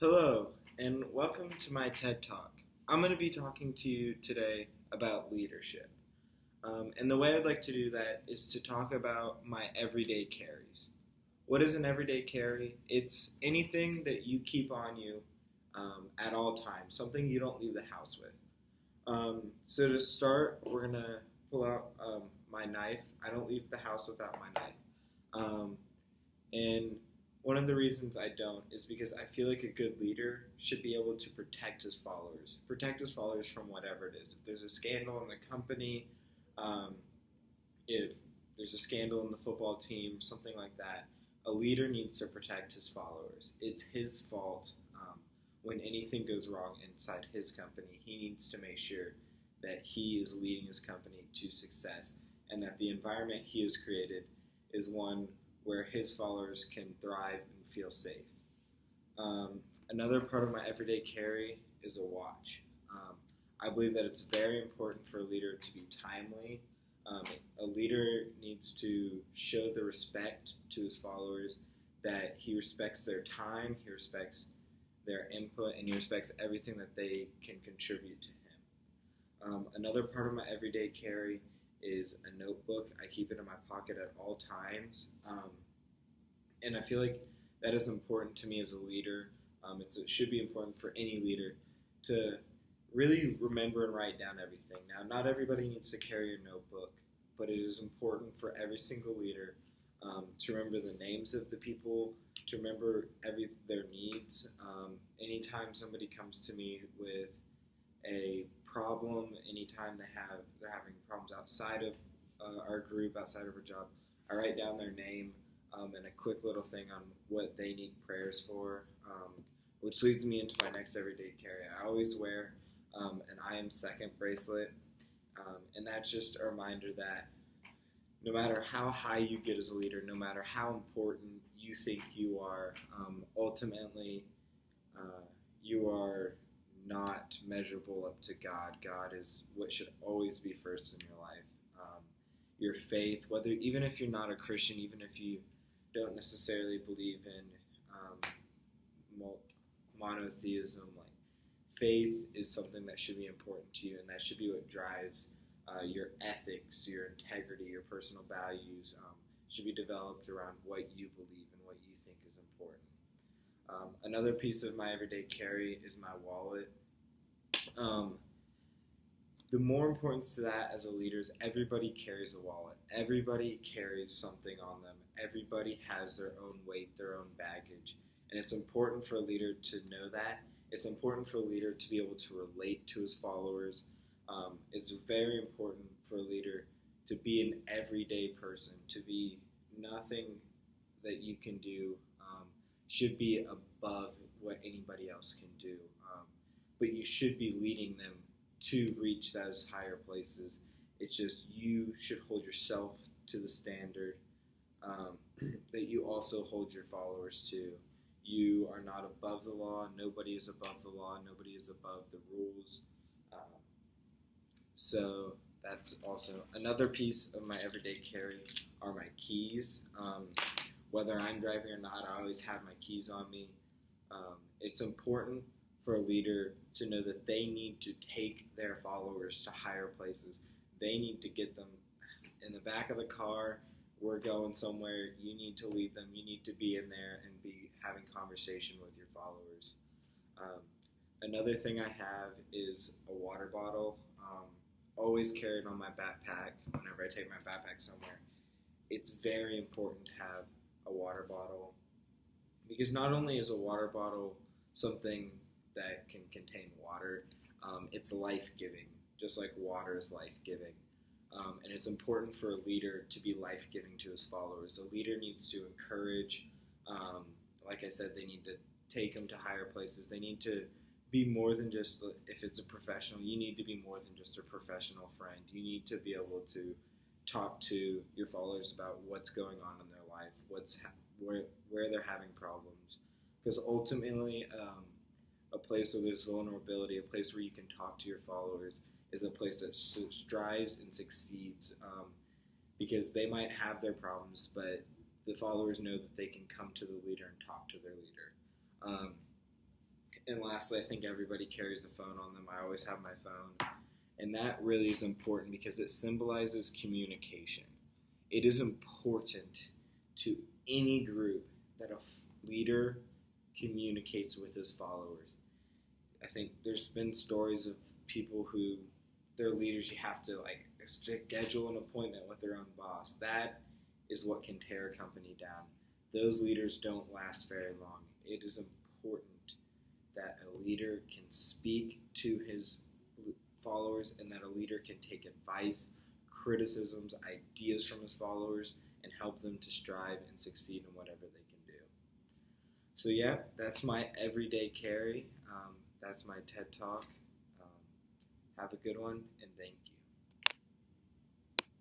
Hello, and welcome to my TED Talk. I'm going to be talking to you today about leadership. And the way I'd like to do that is to talk about my everyday carries. What is an everyday carry? It's anything that you keep on you at all times, something you don't leave the house with. So to start, we're going to pull out my knife. I don't leave the house without my knife. And one of the reasons I don't is because I feel like a good leader should be able to protect his followers from whatever it is. If there's a scandal in the company, if there's a scandal in the football team, something like that, a leader needs to protect his followers. It's his fault when anything goes wrong inside his company. He needs to make sure that he is leading his company to success and that the environment he has created is one where his followers can thrive and feel safe. Another part of my everyday carry is a watch. I believe that it's very important for a leader to be timely. A leader needs to show the respect to his followers, that he respects their time, he respects their input, and he respects everything that they can contribute to him. Another part of my everyday carry is a notebook. I keep it in my pocket at all times. And I feel like that is important to me as a leader. It should be important for any leader to really remember and write down everything. Now, not everybody needs to carry a notebook, but it is important for every single leader to remember the names of the people, to remember their needs. Anytime somebody comes to me with a problem, anytime they're having problems outside of our group, outside of our job, I write down their name and a quick little thing on what they need prayers for, which leads me into my next everyday carry. I always wear an I am second bracelet, and that's just a reminder that no matter how high you get as a leader, no matter how important you think you are, ultimately you are not measurable up to God. God is what should always be first in your life. Your faith, even if you're not a Christian, even if you don't necessarily believe in monotheism, like faith is something that should be important to you, and that should be what drives your ethics, your integrity, your personal values. Should be developed around what you believe and what you think is important. Another piece of my everyday carry is my wallet. The more importance to that as a leader is everybody carries a wallet. Everybody carries something on them. Everybody has their own weight, their own baggage. And it's important for a leader to know that. It's important for a leader to be able to relate to his followers. It's very important for a leader to be an everyday person, to be nothing that you can do should be above what anybody else can do. But you should be leading them to reach those higher places. It's just you should hold yourself to the standard that you also hold your followers to. You are not above the law. Nobody is above the law. Nobody is above the rules. So that's also another piece of my everyday carry are my keys. Whether I'm driving or not, I always have my keys on me. It's important for a leader to know that they need to take their followers to higher places. They need to get them in the back of the car. We're going somewhere. You need to lead them. You need to be in there and be having conversation with your followers. Another thing I have is a water bottle. Always carried on my backpack whenever I take my backpack somewhere. It's very important to have a water bottle because not only is a water bottle something that can contain water, it's life-giving, just like water is life-giving. And it's important for a leader to be life-giving to his followers. A leader needs to encourage, like I said, they need to take them to higher places. They need to be more than just, if it's a professional, you need to be more than just a professional friend. You need to be able to talk to your followers about what's going on in their life, where they're having problems. Because ultimately, a place where there's vulnerability, a place where you can talk to your followers, is a place that strives and succeeds. Because they might have their problems, but the followers know that they can come to the leader and talk to their leader. And lastly, I think everybody carries a phone on them. I always have my phone. And that really is important because it symbolizes communication. It is important to any group that a leader communicates with his followers. I think there's been stories of people who, their leaders, you have to like schedule an appointment with their own boss. That is what can tear a company down. Those leaders don't last very long. It is important that a leader can speak to his followers and that a leader can take advice, criticisms, ideas from his followers and help them to strive and succeed in whatever they can do. So yeah, that's my everyday carry. That's my TED Talk. Have a good one, and thank you.